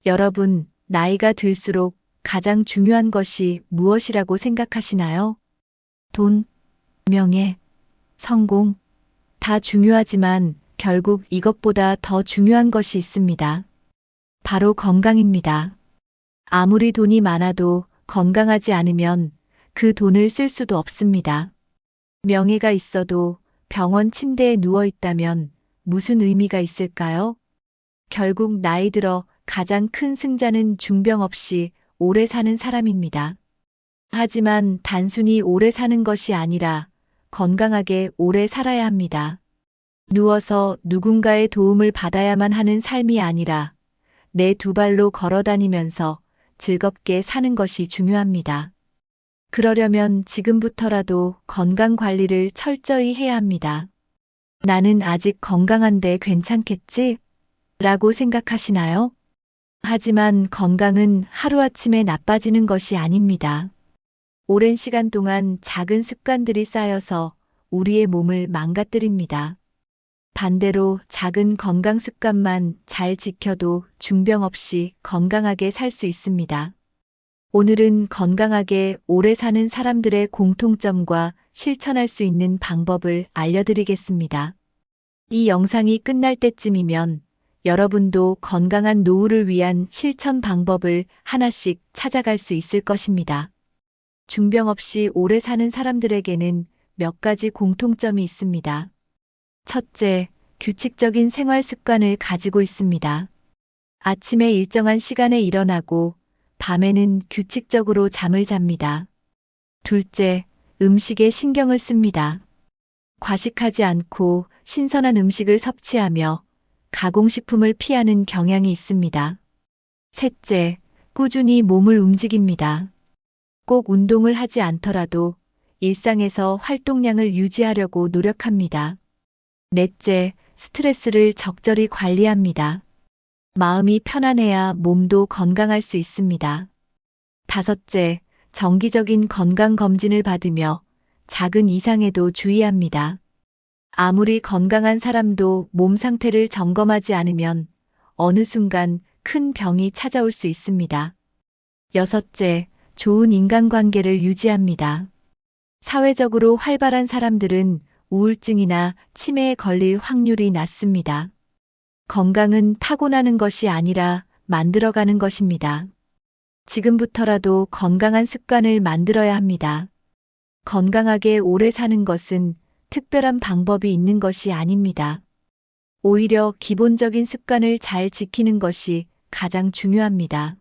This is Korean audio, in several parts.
여러분, 나이가 들수록 가장 중요한 것이 무엇이라고 생각하시나요? 돈, 명예, 성공, 다 중요하지만 결국 이것보다 더 중요한 것이 있습니다. 바로 건강입니다. 아무리 돈이 많아도 건강하지 않으면 그 돈을 쓸 수도 없습니다. 명예가 있어도 병원 침대에 누워 있다면 무슨 의미가 있을까요? 결국 나이 들어 가장 큰 승자는 중병 없이 오래 사는 사람입니다. 하지만 단순히 오래 사는 것이 아니라 건강하게 오래 살아야 합니다. 누워서 누군가의 도움을 받아야만 하는 삶이 아니라 내 두 발로 걸어 다니면서 즐겁게 사는 것이 중요합니다. 그러려면 지금부터라도 건강 관리를 철저히 해야 합니다. 나는 아직 건강한데 괜찮겠지? 라고 생각하시나요? 하지만 건강은 하루아침에 나빠지는 것이 아닙니다. 오랜 시간 동안 작은 습관들이 쌓여서 우리의 몸을 망가뜨립니다. 반대로 작은 건강 습관만 잘 지켜도 중병 없이 건강하게 살 수 있습니다. 오늘은 건강하게 오래 사는 사람들의 공통점과 실천할 수 있는 방법을 알려드리겠습니다. 이 영상이 끝날 때쯤이면 여러분도 건강한 노후를 위한 실천 방법을 하나씩 찾아갈 수 있을 것입니다. 중병 없이 오래 사는 사람들에게는 몇 가지 공통점이 있습니다. 첫째, 규칙적인 생활 습관을 가지고 있습니다. 아침에 일정한 시간에 일어나고 밤에는 규칙적으로 잠을 잡니다. 둘째, 음식에 신경을 씁니다. 과식하지 않고 신선한 음식을 섭취하며 가공식품을 피하는 경향이 있습니다. 셋째, 꾸준히 몸을 움직입니다. 꼭 운동을 하지 않더라도 일상에서 활동량을 유지하려고 노력합니다. 넷째, 스트레스를 적절히 관리합니다. 마음이 편안해야 몸도 건강할 수 있습니다. 다섯째, 정기적인 건강검진을 받으며 작은 이상에도 주의합니다. 아무리 건강한 사람도 몸 상태를 점검하지 않으면 어느 순간 큰 병이 찾아올 수 있습니다. 여섯째, 좋은 인간관계를 유지합니다. 사회적으로 활발한 사람들은 우울증이나 치매에 걸릴 확률이 낮습니다. 건강은 타고나는 것이 아니라 만들어가는 것입니다. 지금부터라도 건강한 습관을 만들어야 합니다. 건강하게 오래 사는 것은 특별한 방법이 있는 것이 아닙니다. 오히려 기본적인 습관을 잘 지키는 것이 가장 중요합니다.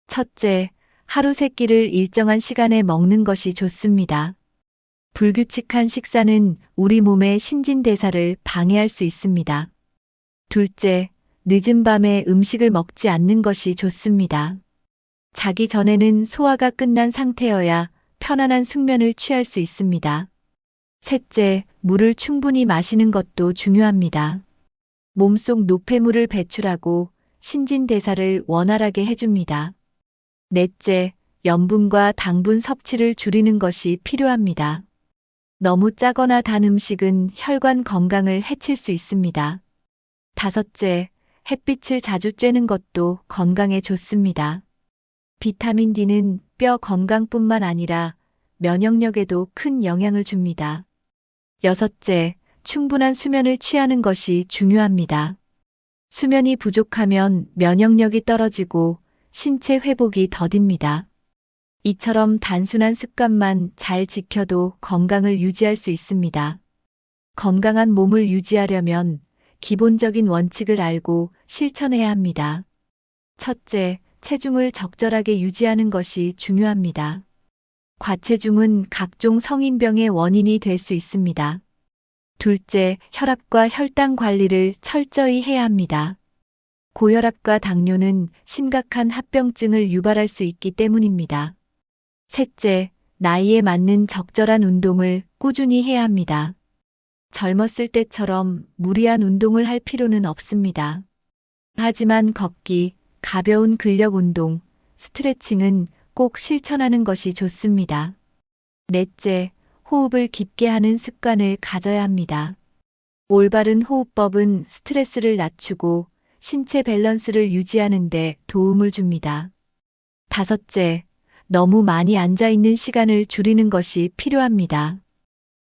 첫째, 하루 세 끼를 일정한 시간에 먹는 것이 좋습니다. 불규칙한 식사는 우리 몸의 신진대사를 방해할 수 있습니다. 둘째, 늦은 밤에 음식을 먹지 않는 것이 좋습니다. 자기 전에는 소화가 끝난 상태여야 편안한 숙면을 취할 수 있습니다. 셋째, 물을 충분히 마시는 것도 중요합니다. 몸속 노폐물을 배출하고 신진대사를 원활하게 해줍니다. 넷째, 염분과 당분 섭취를 줄이는 것이 필요합니다. 너무 짜거나 단 음식은 혈관 건강을 해칠 수 있습니다. 다섯째, 햇빛을 자주 쬐는 것도 건강에 좋습니다. 비타민 D는 뼈 건강뿐만 아니라 면역력에도 큰 영향을 줍니다. 여섯째, 충분한 수면을 취하는 것이 중요합니다. 수면이 부족하면 면역력이 떨어지고 신체 회복이 더딥니다. 이처럼 단순한 습관만 잘 지켜도 건강을 유지할 수 있습니다. 건강한 몸을 유지하려면 기본적인 원칙을 알고 실천해야 합니다. 첫째, 체중을 적절하게 유지하는 것이 중요합니다. 과체중은 각종 성인병의 원인이 될 수 있습니다. 둘째, 혈압과 혈당 관리를 철저히 해야 합니다. 고혈압과 당뇨는 심각한 합병증을 유발할 수 있기 때문입니다. 셋째, 나이에 맞는 적절한 운동을 꾸준히 해야 합니다. 젊었을 때처럼 무리한 운동을 할 필요는 없습니다. 하지만 걷기, 가벼운 근력 운동, 스트레칭은 꼭 실천하는 것이 좋습니다. 넷째, 호흡을 깊게 하는 습관을 가져야 합니다. 올바른 호흡법은 스트레스를 낮추고 신체 밸런스를 유지하는 데 도움을 줍니다. 다섯째, 너무 많이 앉아 있는 시간을 줄이는 것이 필요합니다.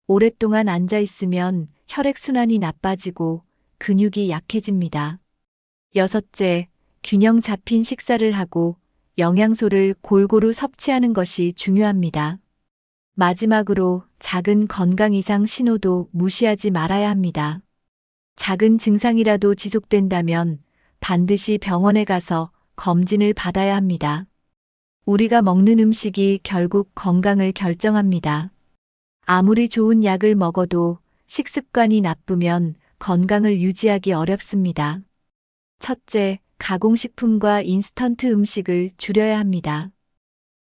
오랫동안 앉아 있으면 혈액순환이 나빠지고 근육이 약해집니다. 여섯째, 균형 잡힌 식사를 하고 영양소를 골고루 섭취하는 것이 중요합니다. 마지막으로 작은 건강 이상 신호도 무시하지 말아야 합니다. 작은 증상이라도 지속된다면 반드시 병원에 가서 검진을 받아야 합니다. 우리가 먹는 음식이 결국 건강을 결정합니다. 아무리 좋은 약을 먹어도 식습관이 나쁘면 건강을 유지하기 어렵습니다. 첫째, 가공식품과 인스턴트 음식을 줄여야 합니다.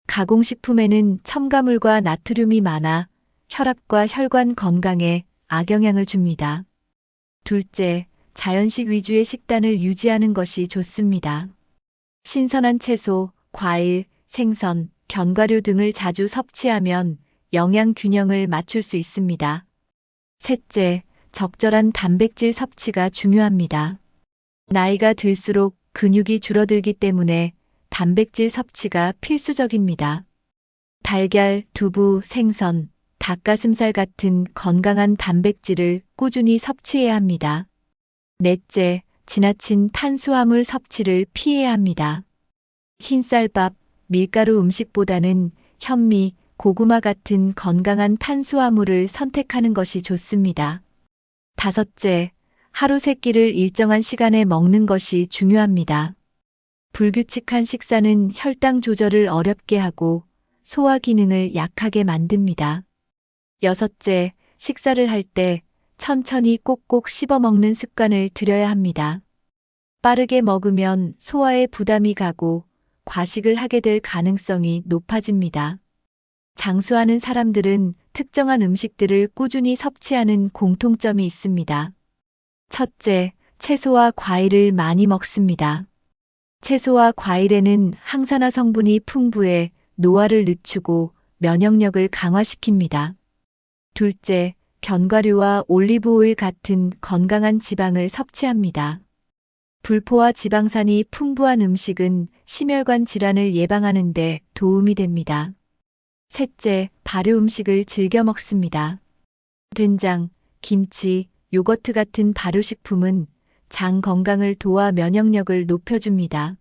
가공식품에는 첨가물과 나트륨이 많아 혈압과 혈관 건강에 악영향을 줍니다. 둘째, 자연식 위주의 식단을 유지하는 것이 좋습니다. 신선한 채소, 과일, 생선, 견과류 등을 자주 섭취하면 영양 균형을 맞출 수 있습니다. 셋째, 적절한 단백질 섭취가 중요합니다. 나이가 들수록 근육이 줄어들기 때문에 단백질 섭취가 필수적입니다. 달걀, 두부, 생선, 닭가슴살 같은 건강한 단백질을 꾸준히 섭취해야 합니다. 넷째, 지나친 탄수화물 섭취를 피해야 합니다. 흰쌀밥, 밀가루 음식보다는 현미, 고구마 같은 건강한 탄수화물을 선택하는 것이 좋습니다. 다섯째, 하루 세 끼를 일정한 시간에 먹는 것이 중요합니다. 불규칙한 식사는 혈당 조절을 어렵게 하고 소화 기능을 약하게 만듭니다. 여섯째, 식사를 할 때 천천히 꼭꼭 씹어 먹는 습관을 들여야 합니다. 빠르게 먹으면 소화에 부담이 가고 과식을 하게 될 가능성이 높아집니다. 장수하는 사람들은 특정한 음식들을 꾸준히 섭취하는 공통점이 있습니다. 첫째, 채소와 과일을 많이 먹습니다. 채소와 과일에는 항산화 성분이 풍부해 노화를 늦추고 면역력을 강화시킵니다. 둘째, 견과류와 올리브오일 같은 건강한 지방을 섭취합니다. 불포화 지방산이 풍부한 음식은 심혈관 질환을 예방하는 데 도움이 됩니다. 셋째, 발효 음식을 즐겨 먹습니다. 된장, 김치, 요거트 같은 발효식품은 장 건강을 도와 면역력을 높여줍니다.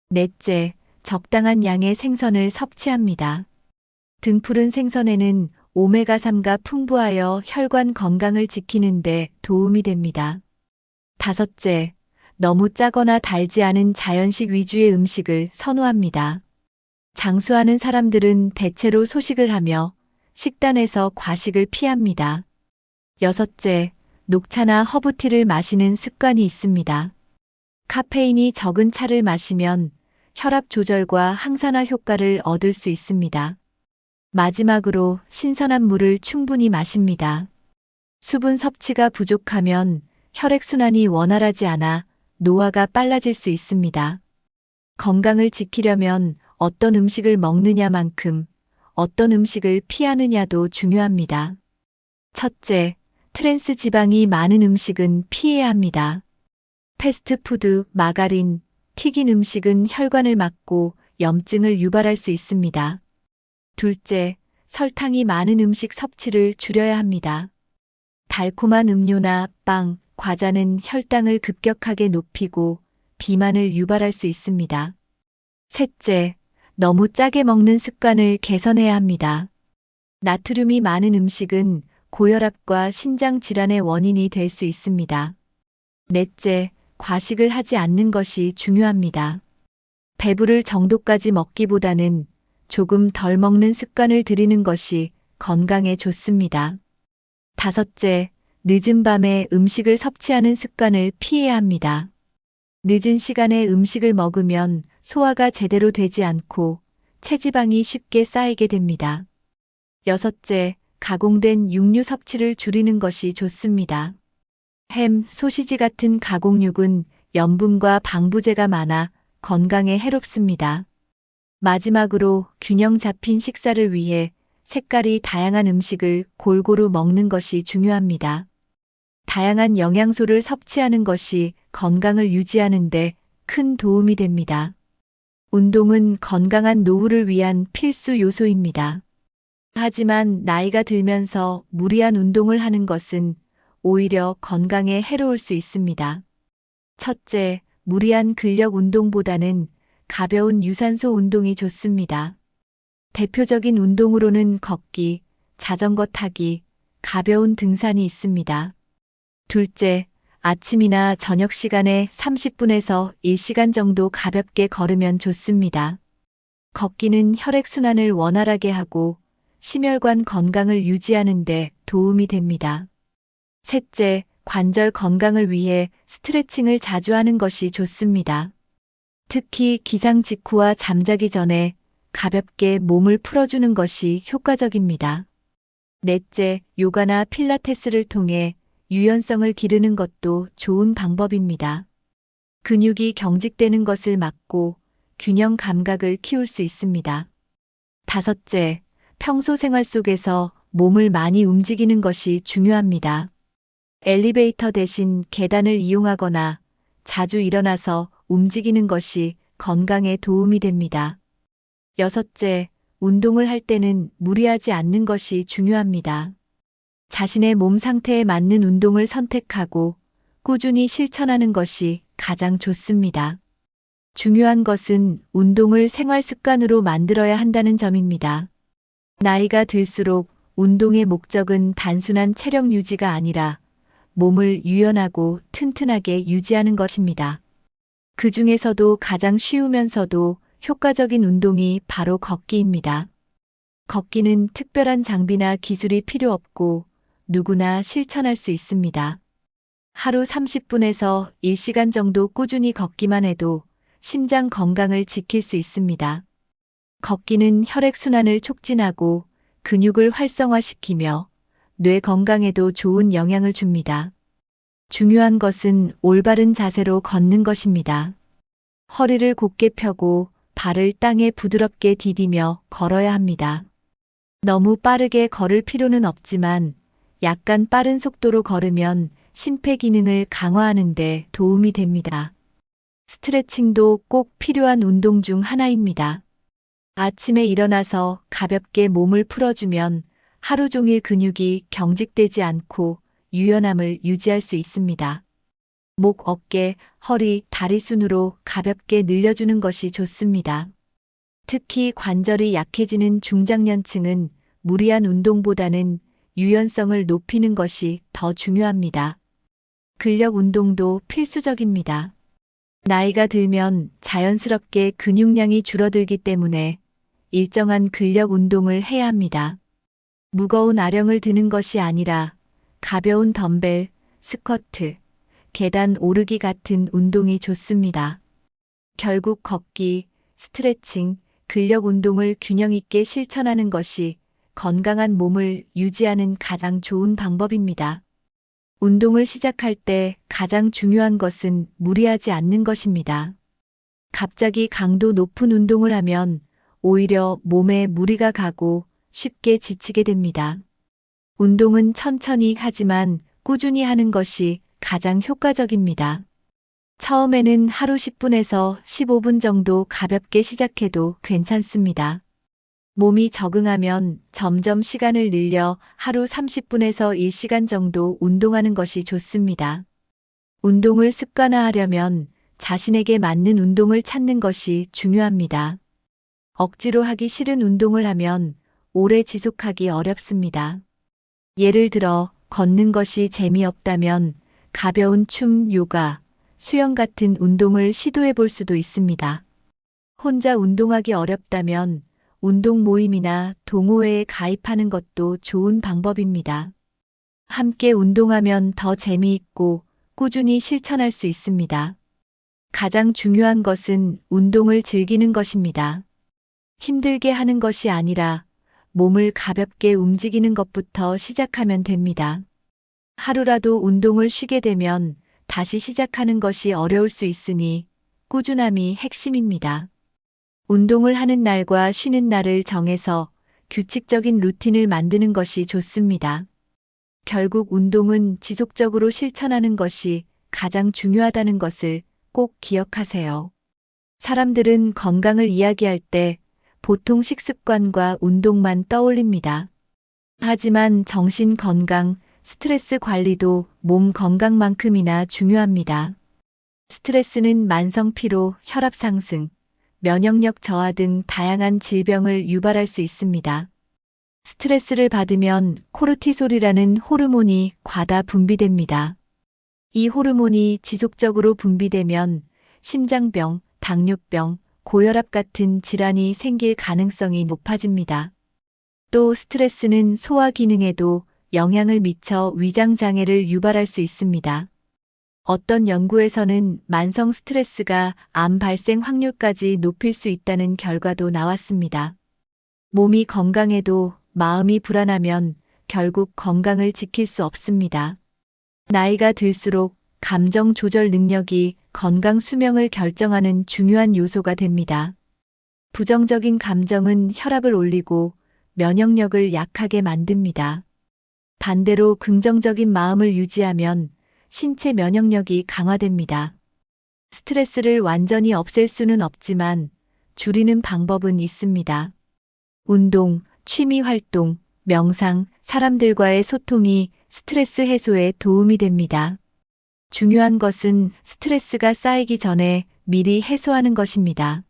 넷째, 적당한 양의 생선을 섭취합니다. 등푸른 생선에는 오메가3가 풍부하여 혈관 건강을 지키는 데 도움이 됩니다. 다섯째, 너무 짜거나 달지 않은 자연식 위주의 음식을 선호합니다. 장수하는 사람들은 대체로 소식을 하며 식단에서 과식을 피합니다. 여섯째, 녹차나 허브티를 마시는 습관이 있습니다. 카페인이 적은 차를 마시면 혈압 조절과 항산화 효과를 얻을 수 있습니다. 마지막으로 신선한 물을 충분히 마십니다. 수분 섭취가 부족하면 혈액순환이 원활하지 않아 노화가 빨라질 수 있습니다. 건강을 지키려면 어떤 음식을 먹느냐만큼 어떤 음식을 피하느냐도 중요합니다. 첫째, 트랜스 지방이 많은 음식은 피해야 합니다. 패스트푸드, 마가린, 튀긴 음식은 혈관을 막고 염증을 유발할 수 있습니다. 둘째, 설탕이 많은 음식 섭취를 줄여야 합니다. 달콤한 음료나 빵, 과자는 혈당을 급격하게 높이고 비만을 유발할 수 있습니다. 셋째, 너무 짜게 먹는 습관을 개선해야 합니다. 나트륨이 많은 음식은 고혈압과 신장 질환의 원인이 될 수 있습니다. 넷째, 과식을 하지 않는 것이 중요합니다. 배부를 정도까지 먹기보다는 조금 덜 먹는 습관을 들이는 것이 건강에 좋습니다. 다섯째, 늦은 밤에 음식을 섭취하는 습관을 피해야 합니다. 늦은 시간에 음식을 먹으면 소화가 제대로 되지 않고 체지방이 쉽게 쌓이게 됩니다. 여섯째, 가공된 육류 섭취를 줄이는 것이 좋습니다. 햄, 소시지 같은 가공육은 염분과 방부제가 많아 건강에 해롭습니다. 마지막으로 균형 잡힌 식사를 위해 색깔이 다양한 음식을 골고루 먹는 것이 중요합니다. 다양한 영양소를 섭취하는 것이 건강을 유지하는 데 큰 도움이 됩니다. 운동은 건강한 노후를 위한 필수 요소입니다. 하지만 나이가 들면서 무리한 운동을 하는 것은 오히려 건강에 해로울 수 있습니다. 첫째, 무리한 근력 운동보다는 가벼운 유산소 운동이 좋습니다. 대표적인 운동으로는 걷기, 자전거 타기, 가벼운 등산이 있습니다. 둘째, 아침이나 저녁 시간에 30분에서 1시간 정도 가볍게 걸으면 좋습니다. 걷기는 혈액순환을 원활하게 하고 심혈관 건강을 유지하는 데 도움이 됩니다. 셋째, 관절 건강을 위해 스트레칭을 자주 하는 것이 좋습니다. 특히 기상 직후와 잠자기 전에 가볍게 몸을 풀어주는 것이 효과적입니다. 넷째, 요가나 필라테스를 통해 유연성을 기르는 것도 좋은 방법입니다. 근육이 경직되는 것을 막고 균형 감각을 키울 수 있습니다. 다섯째, 평소 생활 속에서 몸을 많이 움직이는 것이 중요합니다. 엘리베이터 대신 계단을 이용하거나 자주 일어나서 움직이는 것이 건강에 도움이 됩니다. 여섯째, 운동을 할 때는 무리하지 않는 것이 중요합니다. 자신의 몸 상태에 맞는 운동을 선택하고 꾸준히 실천하는 것이 가장 좋습니다. 중요한 것은 운동을 생활 습관으로 만들어야 한다는 점입니다. 나이가 들수록 운동의 목적은 단순한 체력 유지가 아니라 몸을 유연하고 튼튼하게 유지하는 것입니다. 그 중에서도 가장 쉬우면서도 효과적인 운동이 바로 걷기입니다. 걷기는 특별한 장비나 기술이 필요 없고 누구나 실천할 수 있습니다. 하루 30분에서 1시간 정도 꾸준히 걷기만 해도 심장 건강을 지킬 수 있습니다. 걷기는 혈액순환을 촉진하고 근육을 활성화시키며 뇌 건강에도 좋은 영향을 줍니다. 중요한 것은 올바른 자세로 걷는 것입니다. 허리를 곧게 펴고 발을 땅에 부드럽게 디디며 걸어야 합니다. 너무 빠르게 걸을 필요는 없지만 약간 빠른 속도로 걸으면 심폐기능을 강화하는 데 도움이 됩니다. 스트레칭도 꼭 필요한 운동 중 하나입니다. 아침에 일어나서 가볍게 몸을 풀어주면 하루 종일 근육이 경직되지 않고 유연함을 유지할 수 있습니다. 목, 어깨, 허리, 다리 순으로 가볍게 늘려주는 것이 좋습니다. 특히 관절이 약해지는 중장년층은 무리한 운동보다는 유연성을 높이는 것이 더 중요합니다. 근력 운동도 필수적입니다. 나이가 들면 자연스럽게 근육량이 줄어들기 때문에 일정한 근력 운동을 해야 합니다. 무거운 아령을 드는 것이 아니라 가벼운 덤벨, 스쿼트, 계단 오르기 같은 운동이 좋습니다. 결국 걷기, 스트레칭, 근력 운동을 균형 있게 실천하는 것이 건강한 몸을 유지하는 가장 좋은 방법입니다. 운동을 시작할 때 가장 중요한 것은 무리하지 않는 것입니다. 갑자기 강도 높은 운동을 하면 오히려 몸에 무리가 가고 쉽게 지치게 됩니다. 운동은 천천히 하지만 꾸준히 하는 것이 가장 효과적입니다. 처음에는 하루 10분에서 15분 정도 가볍게 시작해도 괜찮습니다. 몸이 적응하면 점점 시간을 늘려 하루 30분에서 1시간 정도 운동하는 것이 좋습니다. 운동을 습관화하려면 자신에게 맞는 운동을 찾는 것이 중요합니다. 억지로 하기 싫은 운동을 하면 오래 지속하기 어렵습니다. 예를 들어 걷는 것이 재미없다면 가벼운 춤, 요가, 수영 같은 운동을 시도해 볼 수도 있습니다. 혼자 운동하기 어렵다면 운동 모임이나 동호회에 가입하는 것도 좋은 방법입니다. 함께 운동하면 더 재미있고 꾸준히 실천할 수 있습니다. 가장 중요한 것은 운동을 즐기는 것입니다. 힘들게 하는 것이 아니라 몸을 가볍게 움직이는 것부터 시작하면 됩니다. 하루라도 운동을 쉬게 되면 다시 시작하는 것이 어려울 수 있으니 꾸준함이 핵심입니다. 운동을 하는 날과 쉬는 날을 정해서 규칙적인 루틴을 만드는 것이 좋습니다. 결국 운동은 지속적으로 실천하는 것이 가장 중요하다는 것을 꼭 기억하세요. 사람들은 건강을 이야기할 때 보통 식습관과 운동만 떠올립니다. 하지만 정신 건강, 스트레스 관리도 몸 건강만큼이나 중요합니다. 스트레스는 만성 피로, 혈압 상승, 면역력 저하 등 다양한 질병을 유발할 수 있습니다. 스트레스를 받으면 코르티솔이라는 호르몬이 과다 분비됩니다. 이 호르몬이 지속적으로 분비되면 심장병, 당뇨병, 고혈압 같은 질환이 생길 가능성이 높아집니다. 또 스트레스는 소화 기능에도 영향을 미쳐 위장 장애를 유발할 수 있습니다. 어떤 연구에서는 만성 스트레스가 암 발생 확률까지 높일 수 있다는 결과도 나왔습니다. 몸이 건강해도 마음이 불안하면 결국 건강을 지킬 수 없습니다. 나이가 들수록 감정 조절 능력이 건강 수명을 결정하는 중요한 요소가 됩니다. 부정적인 감정은 혈압을 올리고 면역력을 약하게 만듭니다. 반대로 긍정적인 마음을 유지하면 신체 면역력이 강화됩니다. 스트레스를 완전히 없앨 수는 없지만 줄이는 방법은 있습니다. 운동, 취미 활동, 명상, 사람들과의 소통이 스트레스 해소에 도움이 됩니다. 중요한 것은 스트레스가 쌓이기 전에 미리 해소하는 것입니다.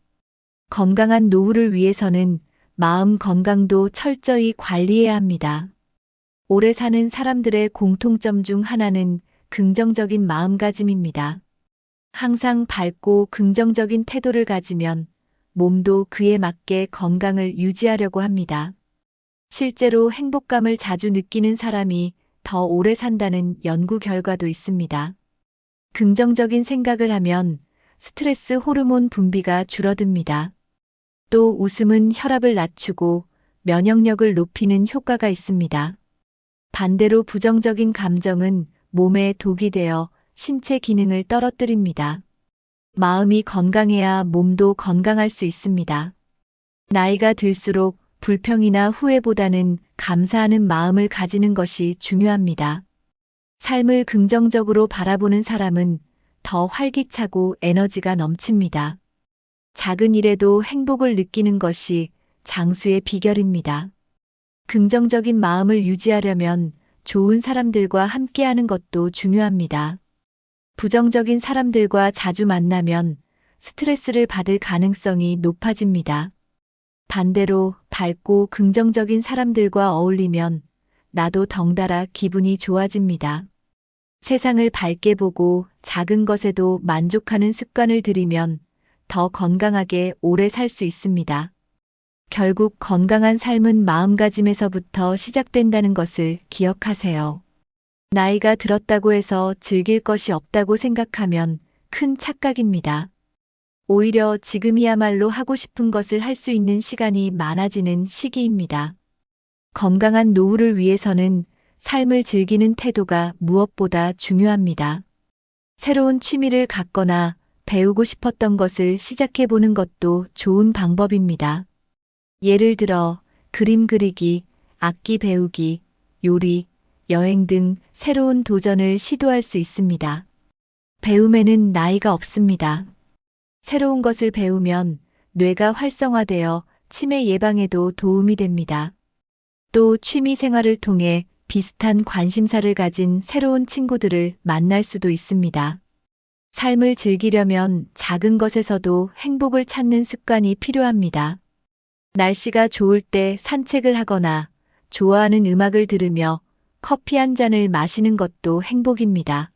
건강한 노후를 위해서는 마음 건강도 철저히 관리해야 합니다. 오래 사는 사람들의 공통점 중 하나는 긍정적인 마음가짐입니다. 항상 밝고 긍정적인 태도를 가지면 몸도 그에 맞게 건강을 유지하려고 합니다. 실제로 행복감을 자주 느끼는 사람이 더 오래 산다는 연구 결과도 있습니다. 긍정적인 생각을 하면 스트레스 호르몬 분비가 줄어듭니다. 또 웃음은 혈압을 낮추고 면역력을 높이는 효과가 있습니다. 반대로 부정적인 감정은 몸에 독이 되어 신체 기능을 떨어뜨립니다. 마음이 건강해야 몸도 건강할 수 있습니다. 나이가 들수록 불평이나 후회보다는 감사하는 마음을 가지는 것이 중요합니다. 삶을 긍정적으로 바라보는 사람은 더 활기차고 에너지가 넘칩니다. 작은 일에도 행복을 느끼는 것이 장수의 비결입니다. 긍정적인 마음을 유지하려면 좋은 사람들과 함께하는 것도 중요합니다. 부정적인 사람들과 자주 만나면 스트레스를 받을 가능성이 높아집니다. 반대로 밝고 긍정적인 사람들과 어울리면 나도 덩달아 기분이 좋아집니다. 세상을 밝게 보고 작은 것에도 만족하는 습관을 들이면 더 건강하게 오래 살 수 있습니다. 결국 건강한 삶은 마음가짐에서부터 시작된다는 것을 기억하세요. 나이가 들었다고 해서 즐길 것이 없다고 생각하면 큰 착각입니다. 오히려 지금이야말로 하고 싶은 것을 할 수 있는 시간이 많아지는 시기입니다. 건강한 노후를 위해서는 삶을 즐기는 태도가 무엇보다 중요합니다. 새로운 취미를 갖거나 배우고 싶었던 것을 시작해보는 것도 좋은 방법입니다. 예를 들어 그림 그리기, 악기 배우기, 요리, 여행 등 새로운 도전을 시도할 수 있습니다. 배움에는 나이가 없습니다. 새로운 것을 배우면 뇌가 활성화되어 치매 예방에도 도움이 됩니다. 또 취미 생활을 통해 비슷한 관심사를 가진 새로운 친구들을 만날 수도 있습니다. 삶을 즐기려면 작은 것에서도 행복을 찾는 습관이 필요합니다. 날씨가 좋을 때 산책을 하거나 좋아하는 음악을 들으며 커피 한 잔을 마시는 것도 행복입니다.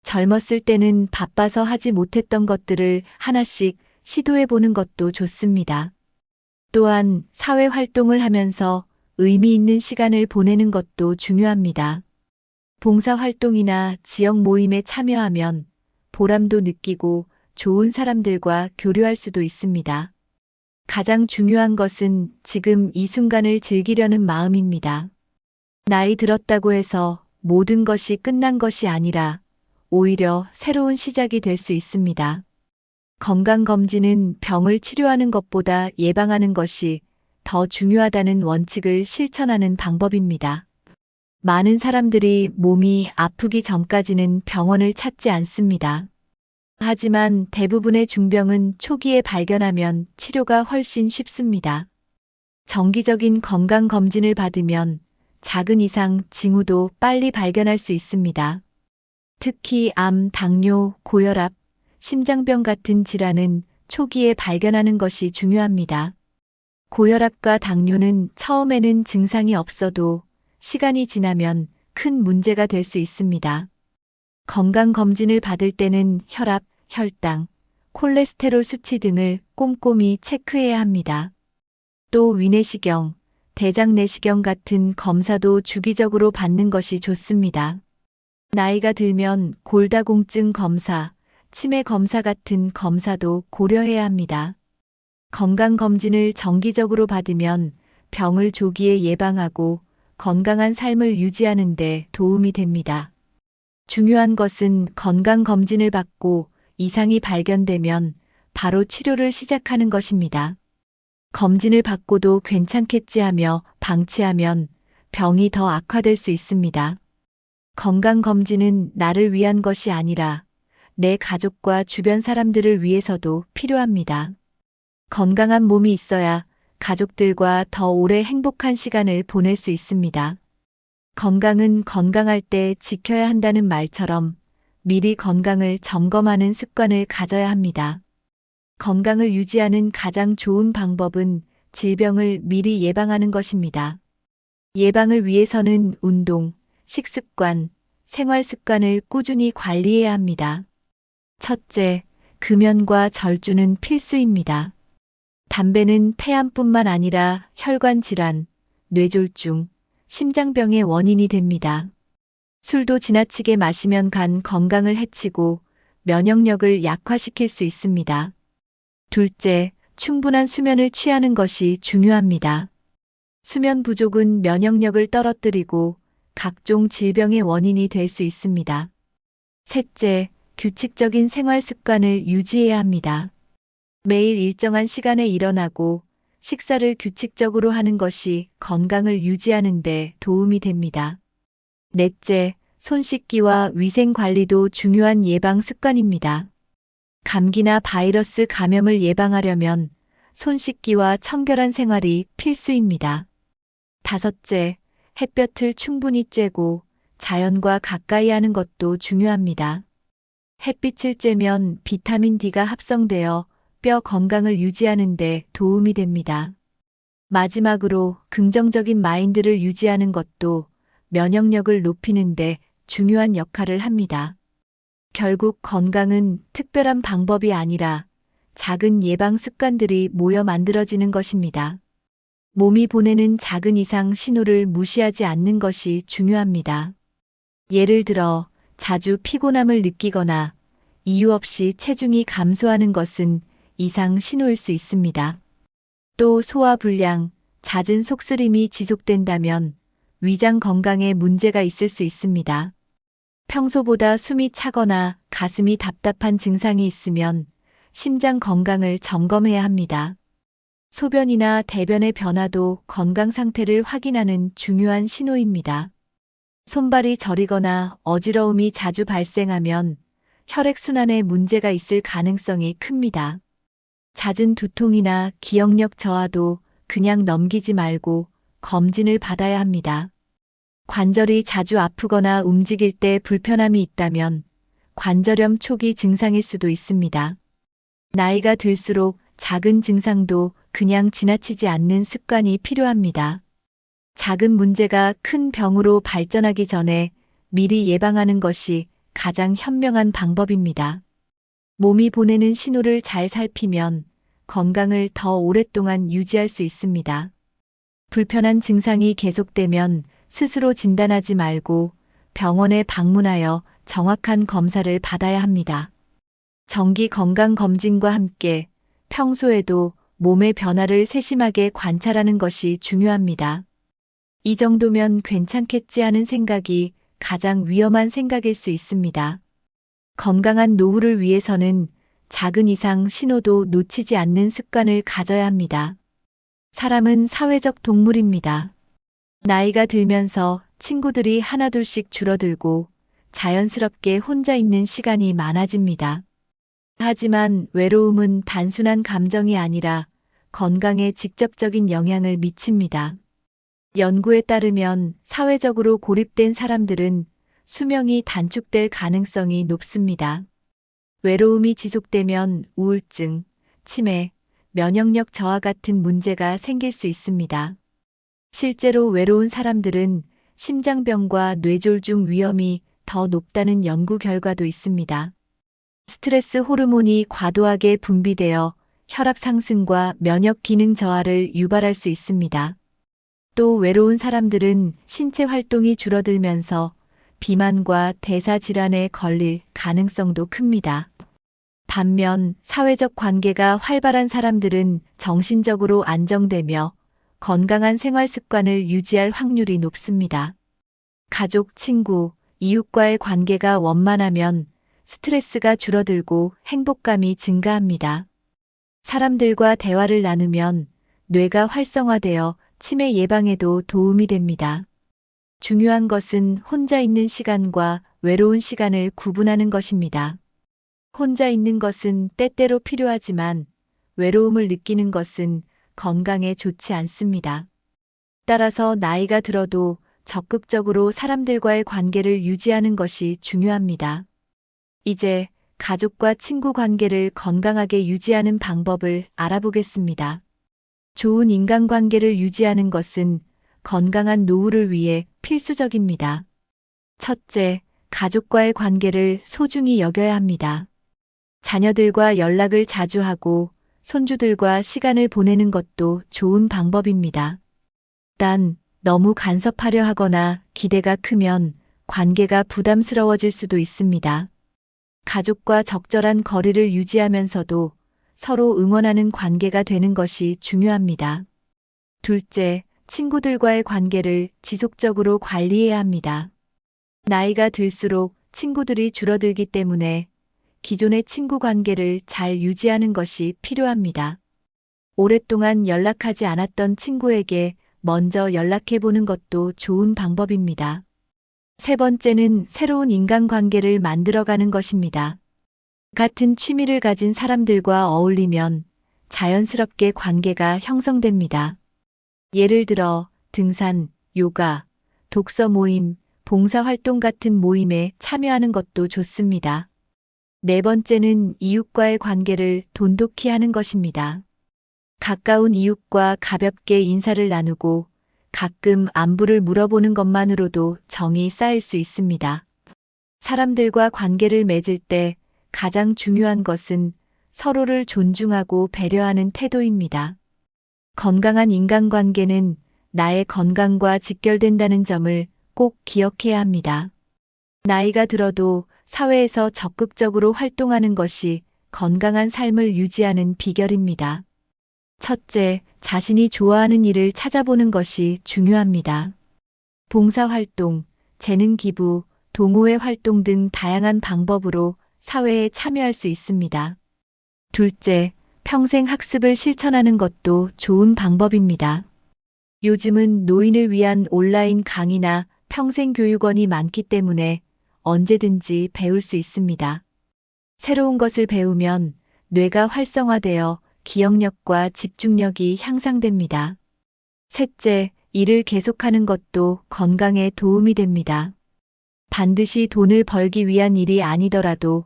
젊었을 때는 바빠서 하지 못했던 것들을 하나씩 시도해보는 것도 좋습니다. 또한 사회 활동을 하면서 의미 있는 시간을 보내는 것도 중요합니다. 봉사활동이나 지역 모임에 참여하면 보람도 느끼고 좋은 사람들과 교류할 수도 있습니다. 가장 중요한 것은 지금 이 순간을 즐기려는 마음입니다. 나이 들었다고 해서 모든 것이 끝난 것이 아니라 오히려 새로운 시작이 될 수 있습니다. 건강검진은 병을 치료하는 것보다 예방하는 것이 더 중요하다는 원칙을 실천하는 방법입니다. 많은 사람들이 몸이 아프기 전까지는 병원을 찾지 않습니다. 하지만 대부분의 중병은 초기에 발견하면 치료가 훨씬 쉽습니다. 정기적인 건강검진을 받으면 작은 이상 징후도 빨리 발견할 수 있습니다. 특히 암, 당뇨, 고혈압, 심장병 같은 질환은 초기에 발견하는 것이 중요합니다. 고혈압과 당뇨는 처음에는 증상이 없어도 시간이 지나면 큰 문제가 될 수 있습니다. 건강검진을 받을 때는 혈압, 혈당, 콜레스테롤 수치 등을 꼼꼼히 체크해야 합니다. 또 위내시경, 대장내시경 같은 검사도 주기적으로 받는 것이 좋습니다. 나이가 들면 골다공증 검사, 치매 검사 같은 검사도 고려해야 합니다. 건강검진을 정기적으로 받으면 병을 조기에 예방하고 건강한 삶을 유지하는 데 도움이 됩니다. 중요한 것은 건강검진을 받고 이상이 발견되면 바로 치료를 시작하는 것입니다. 검진을 받고도 괜찮겠지 하며 방치하면 병이 더 악화될 수 있습니다. 건강검진은 나를 위한 것이 아니라 내 가족과 주변 사람들을 위해서도 필요합니다. 건강한 몸이 있어야 가족들과 더 오래 행복한 시간을 보낼 수 있습니다. 건강은 건강할 때 지켜야 한다는 말처럼 미리 건강을 점검하는 습관을 가져야 합니다. 건강을 유지하는 가장 좋은 방법은 질병을 미리 예방하는 것입니다. 예방을 위해서는 운동, 식습관, 생활 습관을 꾸준히 관리해야 합니다. 첫째, 금연과 절주는 필수입니다. 담배는 폐암뿐만 아니라 혈관 질환, 뇌졸중, 심장병의 원인이 됩니다. 술도 지나치게 마시면 간 건강을 해치고 면역력을 약화시킬 수 있습니다. 둘째, 충분한 수면을 취하는 것이 중요합니다. 수면 부족은 면역력을 떨어뜨리고 각종 질병의 원인이 될 수 있습니다. 셋째, 규칙적인 생활 습관을 유지해야 합니다. 매일 일정한 시간에 일어나고 식사를 규칙적으로 하는 것이 건강을 유지하는 데 도움이 됩니다. 넷째, 손 씻기와 위생 관리도 중요한 예방 습관입니다. 감기나 바이러스 감염을 예방하려면 손 씻기와 청결한 생활이 필수입니다. 다섯째, 햇볕을 충분히 쬐고 자연과 가까이 하는 것도 중요합니다. 햇빛을 쬐면 비타민 D가 합성되어 뼈 건강을 유지하는 데 도움이 됩니다. 마지막으로 긍정적인 마인드를 유지하는 것도 면역력을 높이는 데 중요한 역할을 합니다. 결국 건강은 특별한 방법이 아니라 작은 예방 습관들이 모여 만들어지는 것입니다. 몸이 보내는 작은 이상 신호를 무시하지 않는 것이 중요합니다. 예를 들어 자주 피곤함을 느끼거나 이유 없이 체중이 감소하는 것은 이상 신호일 수 있습니다. 또 소화불량, 잦은 속쓰림이 지속된다면 위장 건강에 문제가 있을 수 있습니다. 평소보다 숨이 차거나 가슴이 답답한 증상이 있으면 심장 건강을 점검해야 합니다. 소변이나 대변의 변화도 건강 상태를 확인하는 중요한 신호입니다. 손발이 저리거나 어지러움이 자주 발생하면 혈액순환에 문제가 있을 가능성이 큽니다. 잦은 두통이나 기억력 저하도 그냥 넘기지 말고 검진을 받아야 합니다. 관절이 자주 아프거나 움직일 때 불편함이 있다면 관절염 초기 증상일 수도 있습니다. 나이가 들수록 작은 증상도 그냥 지나치지 않는 습관이 필요합니다. 작은 문제가 큰 병으로 발전하기 전에 미리 예방하는 것이 가장 현명한 방법입니다. 몸이 보내는 신호를 잘 살피면 건강을 더 오랫동안 유지할 수 있습니다. 불편한 증상이 계속되면 스스로 진단하지 말고 병원에 방문하여 정확한 검사를 받아야 합니다. 정기 건강검진과 함께 평소에도 몸의 변화를 세심하게 관찰하는 것이 중요합니다. 이 정도면 괜찮겠지 하는 생각이 가장 위험한 생각일 수 있습니다. 건강한 노후를 위해서는 작은 이상 신호도 놓치지 않는 습관을 가져야 합니다. 사람은 사회적 동물입니다. 나이가 들면서 친구들이 하나둘씩 줄어들고 자연스럽게 혼자 있는 시간이 많아집니다. 하지만 외로움은 단순한 감정이 아니라 건강에 직접적인 영향을 미칩니다. 연구에 따르면 사회적으로 고립된 사람들은 수명이 단축될 가능성이 높습니다. 외로움이 지속되면 우울증, 치매, 면역력 저하 같은 문제가 생길 수 있습니다. 실제로 외로운 사람들은 심장병과 뇌졸중 위험이 더 높다는 연구 결과도 있습니다. 스트레스 호르몬이 과도하게 분비되어 혈압 상승과 면역 기능 저하를 유발할 수 있습니다. 또 외로운 사람들은 신체 활동이 줄어들면서 비만과 대사 질환에 걸릴 가능성도 큽니다. 반면 사회적 관계가 활발한 사람들은 정신적으로 안정되며 건강한 생활 습관을 유지할 확률이 높습니다. 가족, 친구, 이웃과의 관계가 원만하면 스트레스가 줄어들고 행복감이 증가합니다. 사람들과 대화를 나누면 뇌가 활성화되어 치매 예방에도 도움이 됩니다. 중요한 것은 혼자 있는 시간과 외로운 시간을 구분하는 것입니다. 혼자 있는 것은 때때로 필요하지만 외로움을 느끼는 것은 건강에 좋지 않습니다. 따라서 나이가 들어도 적극적으로 사람들과의 관계를 유지하는 것이 중요합니다. 이제 가족과 친구 관계를 건강하게 유지하는 방법을 알아보겠습니다. 좋은 인간관계를 유지하는 것은 건강한 노후를 위해 필수적입니다. 첫째, 가족과의 관계를 소중히 여겨야 합니다. 자녀들과 연락을 자주 하고 손주들과 시간을 보내는 것도 좋은 방법입니다. 단, 너무 간섭하려 하거나 기대가 크면 관계가 부담스러워질 수도 있습니다. 가족과 적절한 거리를 유지하면서도 서로 응원하는 관계가 되는 것이 중요합니다. 둘째, 친구들과의 관계를 지속적으로 관리해야 합니다. 나이가 들수록 친구들이 줄어들기 때문에 기존의 친구 관계를 잘 유지하는 것이 필요합니다. 오랫동안 연락하지 않았던 친구에게 먼저 연락해보는 것도 좋은 방법입니다. 세 번째는 새로운 인간관계를 만들어가는 것입니다. 같은 취미를 가진 사람들과 어울리면 자연스럽게 관계가 형성됩니다. 예를 들어 등산, 요가, 독서 모임, 봉사활동 같은 모임에 참여하는 것도 좋습니다. 네 번째는 이웃과의 관계를 돈독히 하는 것입니다. 가까운 이웃과 가볍게 인사를 나누고 가끔 안부를 물어보는 것만으로도 정이 쌓일 수 있습니다. 사람들과 관계를 맺을 때 가장 중요한 것은 서로를 존중하고 배려하는 태도입니다. 건강한 인간관계는 나의 건강과 직결된다는 점을 꼭 기억해야 합니다. 나이가 들어도 사회에서 적극적으로 활동하는 것이 건강한 삶을 유지하는 비결입니다. 첫째, 자신이 좋아하는 일을 찾아보는 것이 중요합니다. 봉사활동, 재능 기부, 동호회 활동 등 다양한 방법으로 사회에 참여할 수 있습니다. 둘째, 평생 학습을 실천하는 것도 좋은 방법입니다. 요즘은 노인을 위한 온라인 강의나 평생교육원이 많기 때문에 언제든지 배울 수 있습니다. 새로운 것을 배우면 뇌가 활성화되어 기억력과 집중력이 향상됩니다. 셋째, 일을 계속하는 것도 건강에 도움이 됩니다. 반드시 돈을 벌기 위한 일이 아니더라도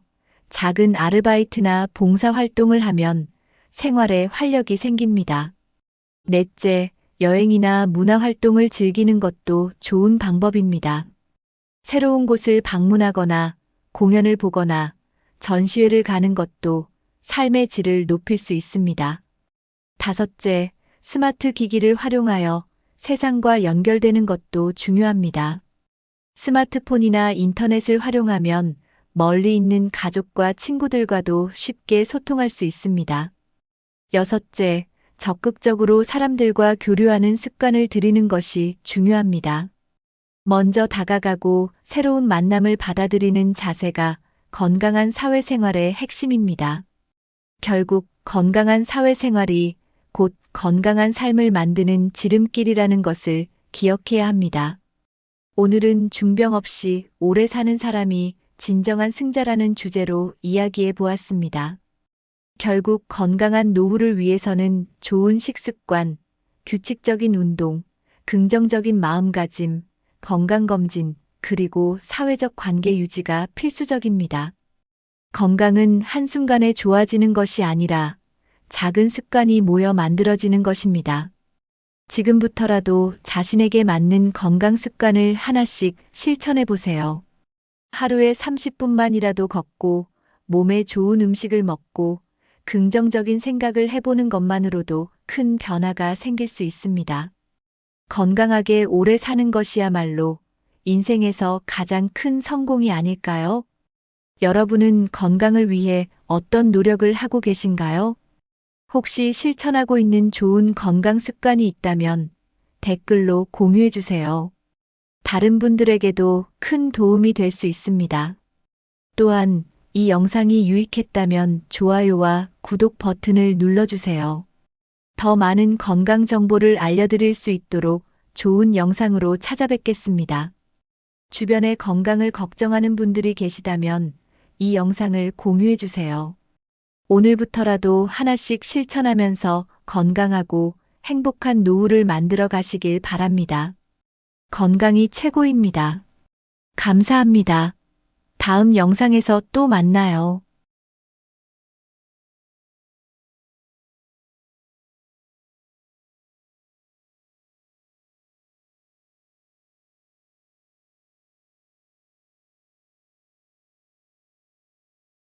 작은 아르바이트나 봉사활동을 하면 생활에 활력이 생깁니다. 넷째, 여행이나 문화활동을 즐기는 것도 좋은 방법입니다. 새로운 곳을 방문하거나 공연을 보거나 전시회를 가는 것도 삶의 질을 높일 수 있습니다. 다섯째, 스마트 기기를 활용하여 세상과 연결되는 것도 중요합니다. 스마트폰이나 인터넷을 활용하면 멀리 있는 가족과 친구들과도 쉽게 소통할 수 있습니다. 여섯째, 적극적으로 사람들과 교류하는 습관을 들이는 것이 중요합니다. 먼저 다가가고 새로운 만남을 받아들이는 자세가 건강한 사회생활의 핵심입니다. 결국 건강한 사회생활이 곧 건강한 삶을 만드는 지름길이라는 것을 기억해야 합니다. 오늘은 중병 없이 오래 사는 사람이 진정한 승자라는 주제로 이야기해 보았습니다. 결국 건강한 노후를 위해서는 좋은 식습관, 규칙적인 운동, 긍정적인 마음가짐, 건강검진, 그리고 사회적 관계 유지가 필수적입니다. 건강은 한순간에 좋아지는 것이 아니라 작은 습관이 모여 만들어지는 것입니다. 지금부터라도 자신에게 맞는 건강 습관을 하나씩 실천해 보세요. 하루에 30분만이라도 걷고 몸에 좋은 음식을 먹고 긍정적인 생각을 해보는 것만으로도 큰 변화가 생길 수 있습니다. 건강하게 오래 사는 것이야말로 인생에서 가장 큰 성공이 아닐까요? 여러분은 건강을 위해 어떤 노력을 하고 계신가요? 혹시 실천하고 있는 좋은 건강 습관이 있다면 댓글로 공유해 주세요. 다른 분들에게도 큰 도움이 될 수 있습니다. 또한 이 영상이 유익했다면 좋아요와 구독 버튼을 눌러주세요. 더 많은 건강 정보를 알려드릴 수 있도록 좋은 영상으로 찾아뵙겠습니다. 주변에 건강을 걱정하는 분들이 계시다면 이 영상을 공유해 주세요. 오늘부터라도 하나씩 실천하면서 건강하고 행복한 노후를 만들어 가시길 바랍니다. 건강이 최고입니다. 감사합니다. 다음 영상에서 또 만나요.